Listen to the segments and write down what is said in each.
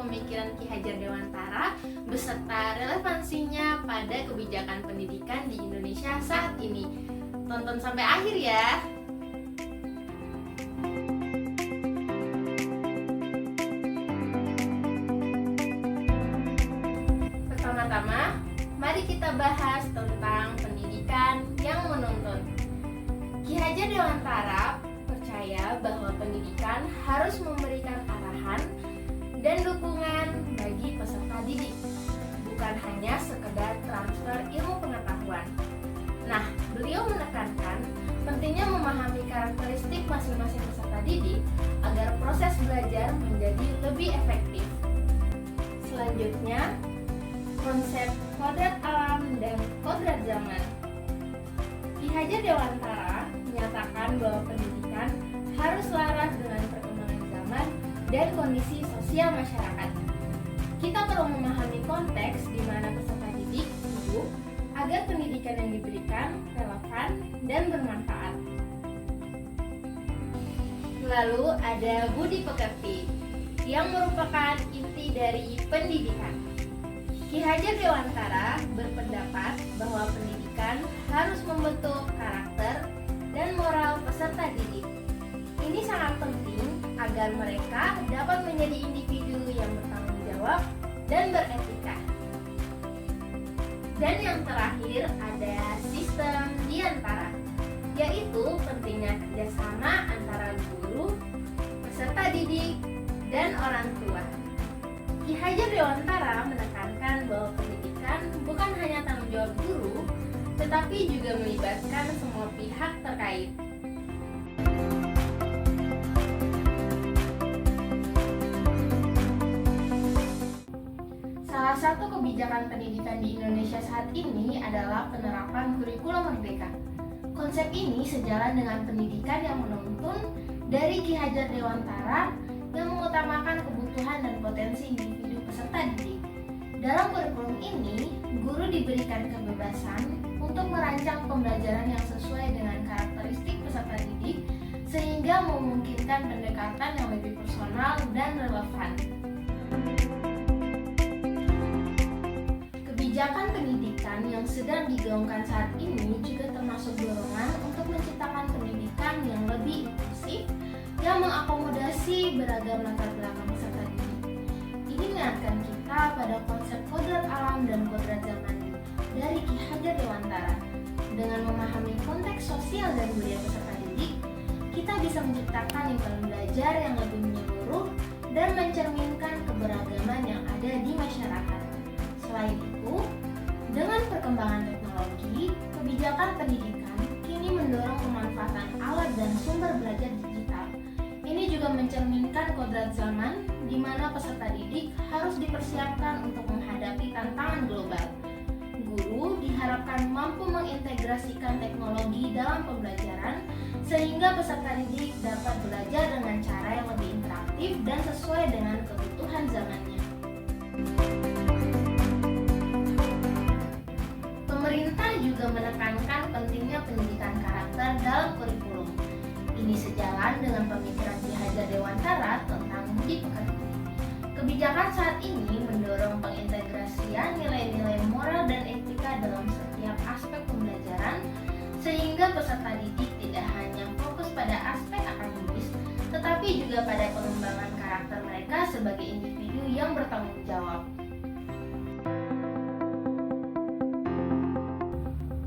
pemikiran Ki Hajar Dewantara beserta relevansinya pada kebijakan pendidikan di Indonesia saat ini. Tonton sampai akhir ya. Pertama-tama, mari kita bahas tentang pendidikan yang menuntun. Ki Hajar Dewantara percaya bahwa pendidikan harus memberikan arahan dan dukungan bagi peserta didik, bukan hanya sekedar transfer ilmu pengetahuan. Nah, beliau menekankan pentingnya memahami karakteristik masing-masing peserta didik agar proses belajar menjadi lebih efektif. Selanjutnya, konsep kodrat alam dan kodrat zaman. Ki Hajar Dewantara menyatakan bahwa pendidikan harus selaras dengan perkembangan zaman dan kondisi sosial masyarakat. Kita perlu memahami konteks di mana peserta didik hidup agar pendidikan yang diberikan relevan dan bermanfaat. Lalu ada budi pekerti yang merupakan inti dari pendidikan. Ki Hajar Dewantara berpendapat bahwa pendidikan harus membentuk karakter dan moral peserta didik. Ini sangat penting agar mereka dapat menjadi individu yang bertanggung jawab dan beretika. Dan yang terakhir ada sistem diantara, yaitu pentingnya kerjasama antara guru, peserta didik, dan orang tua. Ki Hajar Dewantara menekankan bahwa pendidikan bukan hanya tanggung jawab guru, tetapi juga melibatkan semua pihak terkait. Salah satu kebijakan pendidikan di Indonesia saat ini adalah penerapan kurikulum merdeka. Konsep ini sejalan dengan pendidikan yang menuntun dari Ki Hajar Dewantara yang mengutamakan kebutuhan dan potensi individu peserta didik. Dalam kurikulum ini, guru diberikan kebebasan untuk merancang pembelajaran yang sesuai dengan karakteristik peserta didik sehingga memungkinkan pendekatan yang lebih personal dan relevan. Kebijakan pendidikan yang sedang digaungkan saat ini juga termasuk dorongan untuk menciptakan pendidikan yang lebih inklusif yang mengakomodasi beragam latar belakang peserta didik. Ini mengingatkan kita pada konsep kodrat alam dan kodrat zaman dari Ki Hajar Dewantara. Dengan memahami konteks sosial dan budaya peserta didik, kita bisa menciptakan lingkungan belajar yang lebih menyeluruh dan mencerminkan keberagaman yang ada di masyarakat. Selain itu, dengan perkembangan teknologi, kebijakan pendidikan kini mendorong pemanfaatan alat dan sumber belajar digital. Ini juga mencerminkan kodrat zaman di mana peserta didik harus dipersiapkan untuk menghadapi tantangan global. Guru diharapkan mampu mengintegrasikan teknologi dalam pembelajaran sehingga peserta didik dapat belajar dengan cara yang lebih interaktif dan sesuai dengan kebutuhan zamannya. Pemerintah juga menekankan pentingnya pendidikan karakter dalam kurikulum. Ini sejalan dengan pemikiran Ki Hajar Dewantara tentang budi pekerti. Kebijakan saat ini mendorong pengintegrasian nilai-nilai moral dan etika dalam setiap aspek pembelajaran sehingga peserta didik tidak hanya fokus pada aspek akademis tetapi juga pada pengembangan karakter mereka sebagai individu yang bertanggung jawab.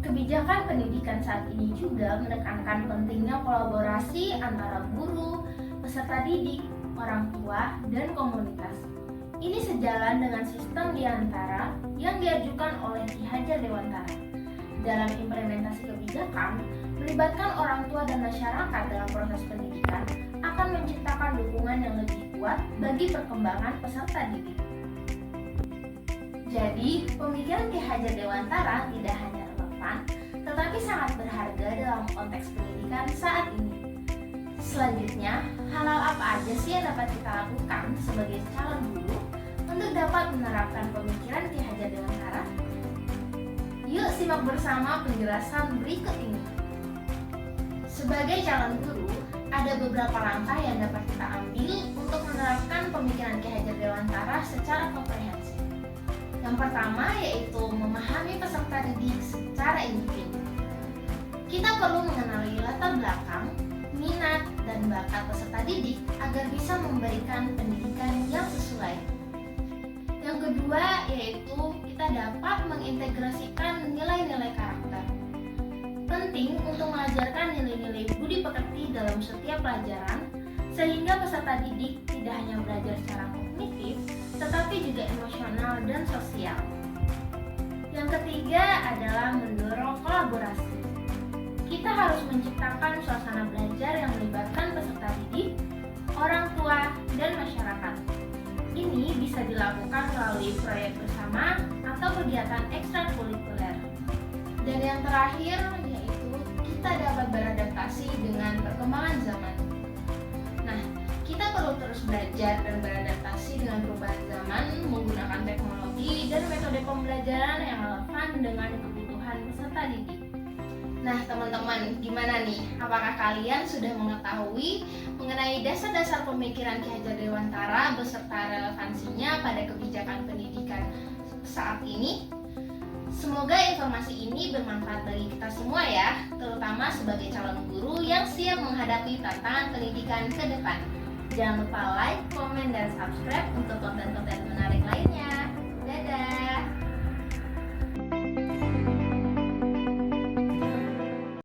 Kebijakan pendidikan saat ini juga menekankan pentingnya kolaborasi antara guru, peserta didik, orang tua, dan komunitas. Ini sejalan dengan sistem diantara yang diajukan oleh Ki Hajar Dewantara. Dalam implementasi kebijakan, melibatkan orang tua dan masyarakat dalam proses pendidikan akan menciptakan dukungan yang lebih kuat bagi perkembangan peserta didik. Jadi, pemikiran Ki Hajar Dewantara tidak hanya relevan, tetapi sangat berharga dalam konteks pendidikan saat ini. Selanjutnya, hal-hal apa aja sih yang dapat kita lakukan sebagai calon guru untuk dapat menerapkan pemikiran Ki Hajar Dewantara? Yuk simak bersama penjelasan berikut ini. Sebagai calon guru, ada beberapa langkah yang dapat kita ambil untuk menerapkan pemikiran Ki Hajar Dewantara Dewantara secara komprehensif. Yang pertama yaitu memahami peserta didik secara individu. Kita perlu mengenali latar belakang, minat, dan bakat peserta didik agar bisa memberikan pendidikan yang sesuai. Yang kedua yaitu kita dapat mengintegrasikan nilai-nilai karakter. Penting untuk mengajarkan nilai-nilai budi pekerti dalam setiap pelajaran, sehingga peserta didik tidak hanya belajar secara kognitif, tetapi juga emosional dan sosial. Yang ketiga adalah mendorong kolaborasi. Kita harus menciptakan suasana belajar yang melibatkan peserta didik, orang tua, dan masyarakat. Ini bisa dilakukan melalui proyek bersama atau kegiatan ekstrakurikuler. Dan yang terakhir yaitu kita dapat beradaptasi dengan perkembangan zaman. Nah, kita perlu terus belajar dan beradaptasi dengan perubahan zaman menggunakan teknologi dan metode pembelajaran yang relevan dengan kebutuhan peserta didik. Nah, teman-teman, gimana nih? Apakah kalian sudah mengetahui mengenai dasar-dasar pemikiran Ki Hajar Dewantara beserta relevansinya pada kebijakan pendidikan saat ini? Semoga informasi ini bermanfaat bagi kita semua ya, terutama sebagai calon guru yang siap menghadapi tantangan pendidikan ke depan. Jangan lupa like, komen, dan subscribe untuk konten-konten menarik lainnya. Dadah!